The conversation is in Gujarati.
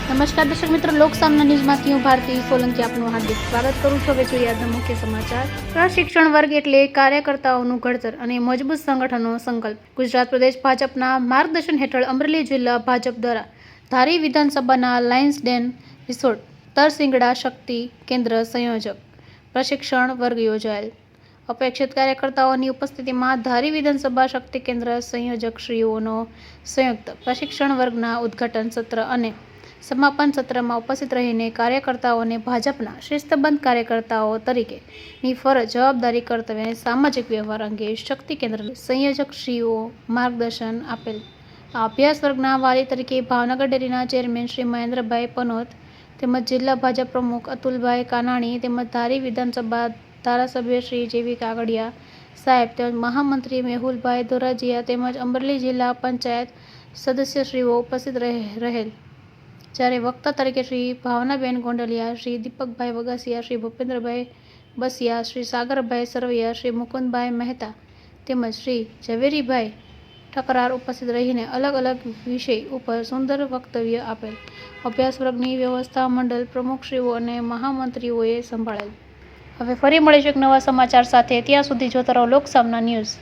નમસ્કાર દર્શક મિત્રો, લોકસામના ન્યૂઝમાંથી હું ભારતી સોલંકી આપનું હાર્દિક સ્વાગત કરું છું. હવે જોઈએ આજના મુખ્ય સમાચાર. પ્રશિક્ષણ વર્ગ એટલે કાર્યકર્તાઓનું ઘડતર અને મજબૂત સંગઠનનો સંકલ્પ. ગુજરાત પ્રદેશ ભાજપના માર્ગદર્શન હેઠળ અમરેલી જિલ્લા ભાજપ દ્વારા ધારી વિધાનસભાના લાયન્સ ડેન રિસોર્ટ તરસિંગડા શક્તિ કેન્દ્ર સંયોજક પ્રશિક્ષણ વર્ગ યોજાયેલ. અપેક્ષિત કાર્યકર્તાઓની ઉપસ્થિતિમાં ધારી વિધાનસભા શક્તિ કેન્દ્ર સંયોજકશ્રીઓનો સંયુક્ત પ્રશિક્ષણ વર્ગના ઉદ્ઘાટન સત્ર અને સમાપન સત્રમાં ઉપસ્થિત રહીને કાર્યકર્તાઓને ભાજપના શિસ્તબદ્ધ કાર્યકર્તાઓ તરીકેની ફરજ, જવાબદારી, કર્તવ્ય અને સામાજિક વ્યવહાર અંગે શક્તિ કેન્દ્ર સંયોજકશ્રીઓ માર્ગદર્શન આપેલ. આ અભ્યાસ વર્ગના વાલી તરીકે ભાવનગર ડેરીના ચેરમેન શ્રી મહેન્દ્રભાઈ પનોત તેમજ જિલ્લા ભાજપ પ્રમુખ અતુલભાઈ કાનાણી તેમજ ધારી વિધાનસભા ધારાસભ્ય શ્રી જેવી કાગડિયા સાહેબ તેમજ મહામંત્રી મેહુલભાઈ ધોરાજીયા તેમજ અમરેલી જિલ્લા પંચાયત સદસ્યશ્રીઓ ઉપસ્થિત રહેલ. જ્યારે વક્તા તરીકે શ્રી ભાવનાબેન ગોંડલિયા, શ્રી દીપકભાઈ વગાસિયા, શ્રી ભૂપેન્દ્રભાઈ બસિયા, શ્રી સાગરભાઈ સરવૈયા, શ્રી મુકુંદભાઈ મહેતા તેમજ શ્રી ઝવેરીભાઈ ઠકરાર ઉપસ્થિત રહીને અલગ અલગ વિષય ઉપર સુંદર વક્તવ્ય આપેલ. અભ્યાસ વર્ગની વ્યવસ્થા મંડળ પ્રમુખશ્રીઓ અને મહામંત્રીઓએ સંભાળેલ. હવે ફરી મળીશું એક નવા સમાચાર સાથે. ત્યાં સુધી જોતા રહો લોકસામના ન્યૂઝ.